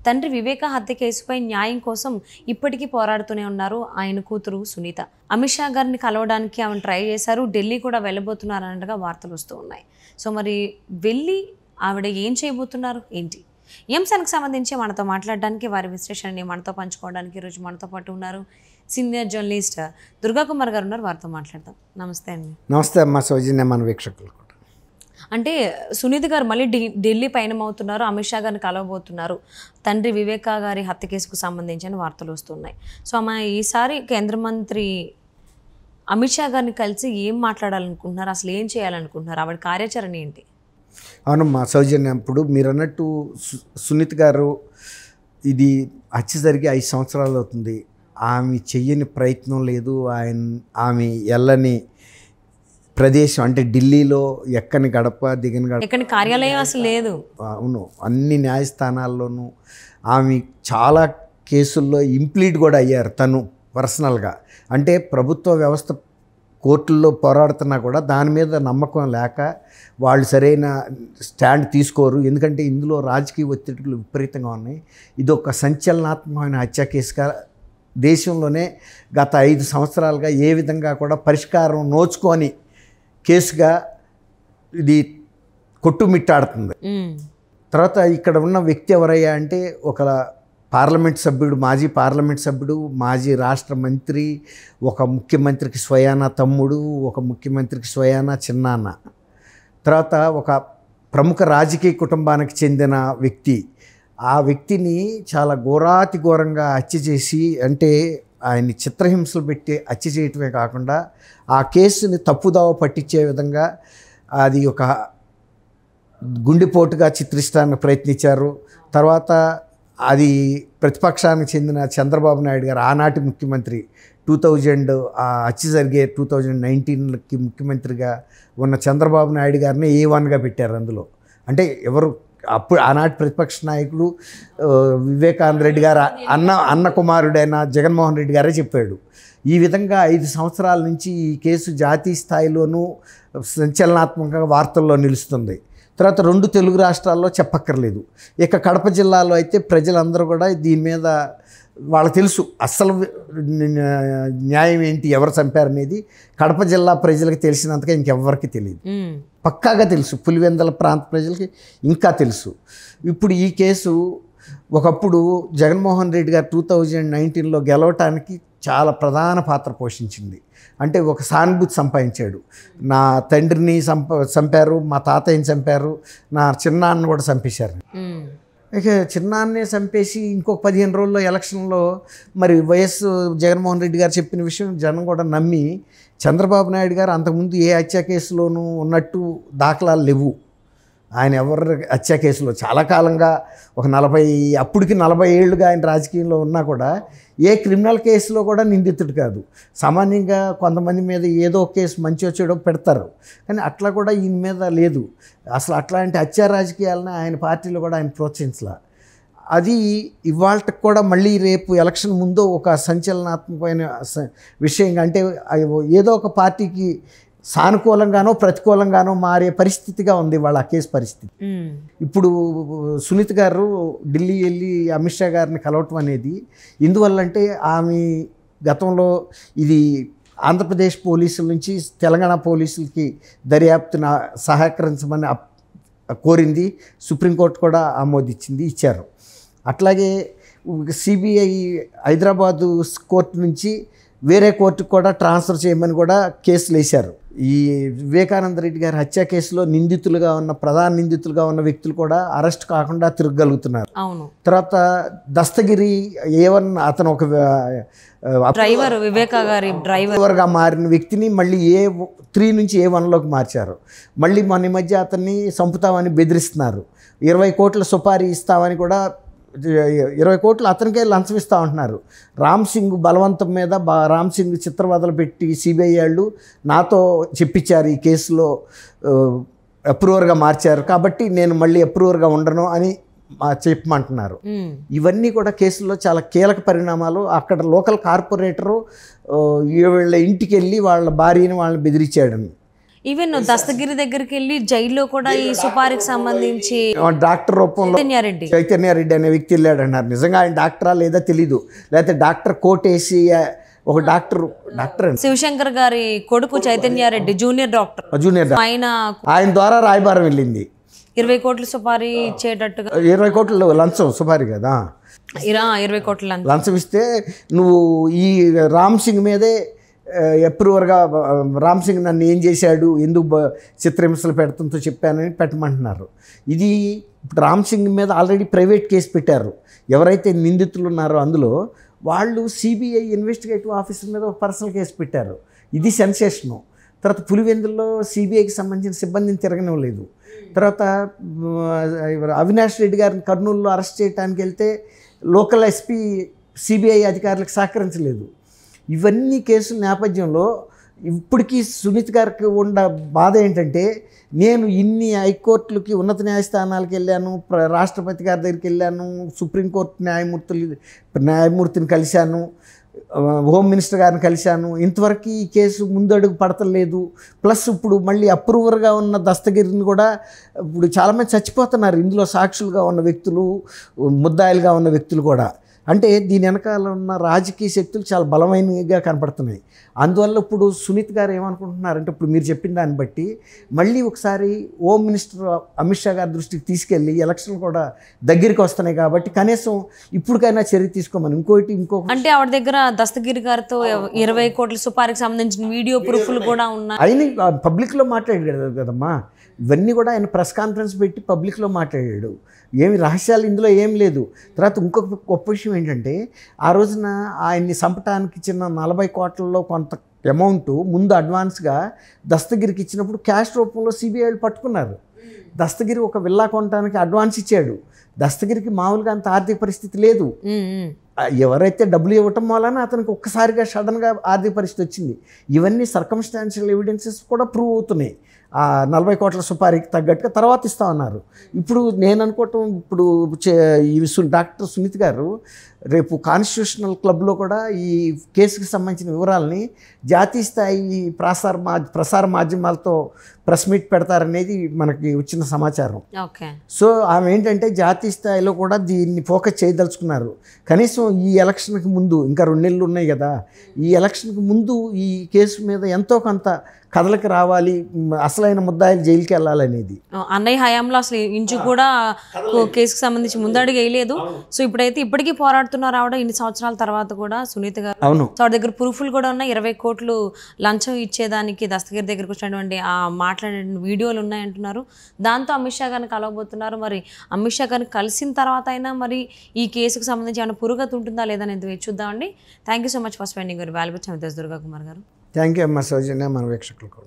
తండ్రి వివేక హత్య కేసుపై న్యాయం కోసం ఇప్పటికీ పోరాడుతూనే ఉన్నారు ఆయన కూతురు సునీత. అమిత్ షా గారిని కలవడానికి ఆమె ట్రై చేశారు, ఢిల్లీ కూడా వెళ్ళబోతున్నారు అన్నట్టుగా వార్తలు వస్తూ ఉన్నాయి. సో మరి వెళ్ళి ఆవిడ ఏం చేయబోతున్నారు ఏంటి, ఈ అంశానికి సంబంధించి మనతో మాట్లాడడానికి, వారి విశ్లేషణని మనతో పంచుకోవడానికి ఈరోజు మనతో పాటు ఉన్నారు సీనియర్ జర్నలిస్ట్ దుర్గా కుమార్ గారు ఉన్నారు. వారితో మాట్లాడదాం. నమస్తే అండి. నమస్తే అమ్మ సౌజన్య, మన వీక్షకులు. అంటే సునీత గారు మళ్ళీ ఢిల్లీ పయనమవుతున్నారు, అమిత్ షా గారిని కలవబోతున్నారు తండ్రి వివేక గారి హత్య కేసుకు సంబంధించిన వార్తలు వస్తున్నాయి. సో ఆమె ఈసారి కేంద్ర మంత్రి అమిత్ షా గారిని కలిసి ఏం మాట్లాడాలనుకుంటున్నారు, అసలు ఏం చేయాలనుకుంటున్నారు, ఆవిడ కార్యాచరణ ఏంటి? అవునమ్మా సౌజన్య, ఇప్పుడు మీరు అన్నట్టు సునీత గారు ఇది హత్య జరిగి 5 సంవత్సరాలు అవుతుంది. ఆమె చెయ్యని ప్రయత్నం లేదు, ఆమె ఎల్లని ప్రదేశం అంటే ఢిల్లీలో ఎక్కని గడప దిగని గడప, ఎక్కడి కార్యాలయం అసలు లేదు. అవును, అన్ని న్యాయస్థానాల్లోనూ ఆమె చాలా కేసుల్లో ఇంప్లీట్ కూడా అయ్యారు తను పర్సనల్గా. అంటే ప్రభుత్వ వ్యవస్థ కోర్టుల్లో పోరాడుతున్నా కూడా దాని మీద నమ్మకం లేక వాళ్ళు సరైన స్టాండ్ తీసుకోరు. ఎందుకంటే ఇందులో రాజకీయ ఒత్తిడులు విపరీతంగా ఉన్నాయి. ఇది ఒక సంచలనాత్మకమైన హత్య కేసుగా దేశంలోనే గత 5 సంవత్సరాలుగా ఏ విధంగా కూడా పరిష్కారం నోచుకొని కేసుగా ఇది కొట్టుమిట్టాడుతుంది. తర్వాత ఇక్కడ ఉన్న వ్యక్తి ఎవరయ్యా అంటే ఒక పార్లమెంట్ సభ్యుడు, మాజీ పార్లమెంట్ సభ్యుడు, మాజీ రాష్ట్ర మంత్రి, ఒక ముఖ్యమంత్రికి స్వయానా తమ్ముడు, ఒక ముఖ్యమంత్రికి స్వయానా చిన్నాన్న, తర్వాత ఒక ప్రముఖ రాజకీయ కుటుంబానికి చెందిన వ్యక్తి. ఆ వ్యక్తిని చాలా ఘోరాతి ఘోరంగా హత్య చేసి, అంటే ఆయన్ని చిత్రహింసలు పెట్టి హత్య చేయటమే కాకుండా ఆ కేసుని తప్పుదావ పట్టించే విధంగా అది ఒక గుండెపోటుగా చిత్రించడానికి ప్రయత్నించారు. తర్వాత అది ప్రతిపక్షానికి చెందిన చంద్రబాబు నాయుడు గారు, ఆనాటి ముఖ్యమంత్రి, 2000 ఆ హత్య జరిగే 2019కి ముఖ్యమంత్రిగా ఉన్న చంద్రబాబు నాయుడు గారిని A1గా పెట్టారు. అందులో అంటే ఎవరు అప్పుడు ఆనాటి ప్రతిపక్ష నాయకుడు వివేకానంద రెడ్డి గారు అన్న కుమారుడైన జగన్మోహన్ రెడ్డి గారే చెప్పాడు. ఈ విధంగా 5 సంవత్సరాల నుంచి ఈ కేసు జాతీయ స్థాయిలోనూ సంచలనాత్మకంగా వార్తల్లో నిలుస్తుంది. తర్వాత 2 తెలుగు రాష్ట్రాల్లో చెప్పక్కర్లేదు. ఇక కడప జిల్లాలో అయితే ప్రజలందరూ కూడా దీని మీద వాళ్ళకి తెలుసు అస్సలు న్యాయం ఏంటి, ఎవరు చంపారనేది కడప జిల్లా ప్రజలకు తెలిసినంతగా ఇంకెవ్వరికి తెలియదు. పక్కాగా తెలుసు, పులివెందల ప్రాంత ప్రజలకి ఇంకా తెలుసు. ఇప్పుడు ఈ కేసు ఒకప్పుడు జగన్మోహన్ రెడ్డి గారు 2019లో గెలవటానికి చాలా ప్రధాన పాత్ర పోషించింది. అంటే ఒక సానుభూతి సంపాదించాడు. నా తండ్రిని చంపారు, మా తాతయ్యని చంపారు, నా చిన్నాన్న కూడా చంపేశారు. ఇక చిన్నాన్నే చంపేసి ఇంకొక 15 రోజుల్లో ఎలక్షన్లో మరి వైఎస్ జగన్మోహన్ రెడ్డి గారు చెప్పిన విషయం జనం కూడా నమ్మి, చంద్రబాబు నాయుడు గారు అంతకుముందు ఏ హత్య కేసులోనూ ఉన్నట్టు దాఖలాలు లేవు. ఆయన ఎవరు హత్య కేసులో చాలా కాలంగా ఒక 40 ఏళ్ళుగా ఆయన రాజకీయంలో ఉన్నా కూడా ఏ క్రిమినల్ కేసులో కూడా నిందితుడు కాదు. సామాన్యంగా కొంతమంది మీద ఏదో కేసు మంచి వచ్చేయడం పెడతారు, కానీ అట్లా కూడా ఈయన మీద లేదు. అసలు అట్లాంటి హత్య రాజకీయాలని ఆయన పార్టీలో కూడా ఆయన ప్రోత్సహించలా. అది ఇవాళకి కూడా మళ్ళీ రేపు ఎలక్షన్ ముందు ఒక సంచలనాత్మకమైన విషయంగా, అంటే ఏదో ఒక పార్టీకి సానుకూలంగానో ప్రతికూలంగానో మారే పరిస్థితిగా ఉంది వాళ్ళ ఆ కేసు పరిస్థితి. ఇప్పుడు సునీత గారు ఢిల్లీ వెళ్ళి అమిత్ షా గారిని కలవటం అనేది ఎందువల్లంటే, ఆమె గతంలో ఇది ఆంధ్రప్రదేశ్ పోలీసుల నుంచి తెలంగాణ పోలీసులకి దర్యాప్తున సహకరించమని కోరింది. సుప్రీంకోర్టు కూడా ఆమోదించింది, ఇచ్చారు. అట్లాగే సిబిఐ హైదరాబాదు కోర్టు నుంచి వేరే కోర్టుకు కూడా ట్రాన్స్ఫర్ చేయమని కూడా కేసులు వేశారు. ఈ వివేకానంద రెడ్డి గారి హత్య కేసులో ప్రధాన నిందితులుగా ఉన్న వ్యక్తులు కూడా అరెస్ట్ కాకుండా తిరగలుగుతున్నారు. తర్వాత దస్తగిరి A1 అతను ఒక డ్రైవర్, వివేక గారి డ్రైవర్గా మారిన వ్యక్తిని మళ్ళీ A3 నుంచి A1లోకి మార్చారు. మళ్ళీ మన మధ్య అతన్ని చంపుతామని బెదిరిస్తున్నారు. 20 కోట్ల సుపారీ ఇస్తామని కూడా 20 కోట్లు అతనికే లంచం ఇస్తూ ఉంటున్నారు. రామ్ సింగ్ బలవంతం మీద రామ్ సింగ్ చిత్రవదలు పెట్టి సిబిఐ వాళ్ళు నాతో చెప్పించారు, ఈ కేసులో అప్రూవర్గా మార్చారు కాబట్టి నేను మళ్ళీ అప్రూవర్గా ఉండను అని చెప్పమంటున్నారు. ఇవన్నీ కూడా కేసుల్లో చాలా కీలక పరిణామాలు. అక్కడ లోకల్ కార్పొరేటరు వీళ్ళ ఇంటికి వెళ్ళి వాళ్ళ భార్యని వాళ్ళని బెదిరించాడని. ఈవెన్ దస్తగిరి దగ్గరికి వెళ్ళి జైల్లో కూడా ఈ సుపారీకి సంబంధించి డాక్టర్ రూపంలో చైతన్యారెడ్డి అనే వ్యక్తి వెళ్ళాడు అన్నారు. నిజంగా ఆయన డాక్టరా లేదా తెలీదు, లేకపోతే డాక్టర్ కోట్ వేసి ఒక డాక్టర్ శివశంకర్ గారి కొడుకు చైతన్యారెడ్డి జూనియర్ డాక్టర్ ఆయన ద్వారా రాయబారం వెళ్ళింది. 20 కోట్ల సుపారీ ఇచ్చేటట్టుగా 20 కోట్ల లంచం సుపారీ కదా, 20 కోట్ల లంచం ఇస్తే నువ్వు ఈ రామ్ సింగ్ మీదే అప్రూవర్గా రామ్ సింగ్ నన్ను ఏం చేశాడు, ఎందుకు చిత్రహింసలు పెడుతుందో చెప్పానని పెట్టమంటున్నారు. ఇది రామ్ సింగ్ మీద ఆల్రెడీ ప్రైవేట్ కేసు పెట్టారు. ఎవరైతే నిందితులు ఉన్నారో అందులో వాళ్ళు సిబిఐ ఇన్వెస్టిగేటివ్ ఆఫీసర్ మీద ఒక పర్సనల్ కేసు పెట్టారు. ఇది సెన్సేషను. తర్వాత పులివెందుల్లో సిబిఐకి సంబంధించిన సిబ్బందిని తిరగనివ్వలేదు. తర్వాత అవినాష్ రెడ్డి గారిని కర్నూలులో అరెస్ట్ చేయడానికి వెళ్తే లోకల్ ఎస్పీ సిబిఐ అధికారులకు సహకరించలేదు. ఇవన్నీ కేసుల నేపథ్యంలో ఇప్పటికీ సునీత్ గారికి ఉన్న బాధ ఏంటంటే, నేను ఇన్ని హైకోర్టులకి ఉన్నత న్యాయస్థానాలకు వెళ్ళాను, రాష్ట్రపతి గారి దగ్గరికి వెళ్ళాను, సుప్రీంకోర్టు న్యాయమూర్తిని కలిశాను, హోమ్ మినిస్టర్ గారిని కలిశాను, ఇంతవరకు ఈ కేసు ముందడుగు పడతలేదు. ప్లస్ ఇప్పుడు మళ్ళీ అప్రూవర్గా ఉన్న దస్తగిరిని కూడా ఇప్పుడు చాలామంది చచ్చిపోతున్నారు ఇందులో సాక్షులుగా ఉన్న వ్యక్తులు, ముద్దాయిలుగా ఉన్న వ్యక్తులు కూడా. అంటే దీని వెనకాల ఉన్న రాజకీయ శక్తులు చాలా బలమైనగా కనపడుతున్నాయి. అందువల్ల ఇప్పుడు సునీత్ గారు ఏమనుకుంటున్నారంటే, ఇప్పుడు మీరు చెప్పిన దాన్ని బట్టి మళ్ళీ ఒకసారి హోమ్ మినిస్టర్ అమిత్ షా గారి దృష్టికి తీసుకెళ్ళి ఎలక్షన్లు కూడా దగ్గరికి వస్తున్నాయి కాబట్టి కనీసం ఇప్పటికైనా చర్య తీసుకోమని. ఇంకొకటి అంటే ఆవిడ దగ్గర దస్తగిరి గారితో 20 కోట్ల సుపారీకి సంబంధించిన వీడియో ప్రూఫ్లు కూడా ఉన్నాయి. ఆయన పబ్లిక్లో మాట్లాడాడు కదమ్మా, ఇవన్నీ కూడా ఆయన ప్రెస్ కాన్ఫరెన్స్ పెట్టి పబ్లిక్లో మాట్లాడాడు. ఏమి రహస్యాలు ఇందులో ఏం లేదు. తర్వాత ఇంకొక గొప్ప విషయం ఏంటంటే, ఆ రోజున ఆయన్ని చంపటానికి ఇచ్చిన 40 కోట్లలో కొంత అమౌంట్ ముందు అడ్వాన్స్గా దస్తగిరికి ఇచ్చినప్పుడు క్యాష్ రూపంలో సిబిఐలు పట్టుకున్నారు. దస్తగిరి ఒక విల్లా కొనడానికి అడ్వాన్స్ ఇచ్చాడు. దస్తగిరికి మామూలుగా అంత ఆర్థిక పరిస్థితి లేదు. ఎవరైతే డబ్బులు ఇవ్వటం వలన అతనికి ఒక్కసారిగా సడన్గా ఆర్థిక పరిస్థితి వచ్చింది. ఇవన్నీ సర్కమ్స్టాన్షియల్ ఎవిడెన్సెస్ కూడా ప్రూవ్ అవుతున్నాయి. 40 కోట్ల సుపారీకి తగ్గట్టుగా తర్వాత ఇస్తామన్నారు. ఇప్పుడు నేను అనుకోవటం, ఇప్పుడు డాక్టర్ సునీత్ గారు రేపు కాన్స్టిట్యూషనల్ క్లబ్లో కూడా ఈ కేసుకి సంబంధించిన వివరాలని జాతీయ స్థాయి ప్రసార మాధ్యమాలతో ప్రెస్ మీట్ పెడతారనేది మనకి వచ్చిన సమాచారం. సో ఆమె ఏంటంటే జాతీయ స్థాయిలో కూడా దీన్ని ఫోకస్ చేయదలుచుకున్నారు. కనీసం ఈ ఎలక్షన్కి ముందు, ఇంకా 2 నెలలు ఉన్నాయి కదా, ఈ ఎలక్షన్కి ముందు ఈ కేసు మీద ఎంతో కొంత కథలకు రావాలి, అసలైన ముద్దాయిలు జైలుకి వెళ్ళాలనేది. అన్నయ్య హయాంలో అసలు ఇంచు కూడా కేసుకు సంబంధించి ముందడుగు వేయలేదు. సో ఇప్పుడైతే ఇప్పటికీ పోరాడుతున్నారు ఆవిడ ఇన్ని సంవత్సరాల తర్వాత కూడా సునీత గారు. అవును, సో ఆవిడ దగ్గర ప్రూఫ్లు కూడా ఉన్నాయి. 20 కోట్లు లంచం ఇచ్చేదానికి దస్తగిరి దగ్గరకు వచ్చినటువంటి ఆ మాట్లాడిన వీడియోలు ఉన్నాయంటున్నారు. దాంతో అమిత్ షా గారిని కలవబోతున్నారు. మరి అమిత్ షా గారిని కలిసిన తర్వాత అయినా మరి ఈ కేసుకు సంబంధించి ఏమైనా పురోగతి ఉంటుందా లేదని ఎందుకు చూద్దామండి. Thank you so much for spending your valuable time with us Durga Kumar గారు. థ్యాంక్ యూ అమ్మ సౌజన్య, మన వీక్షకులకు.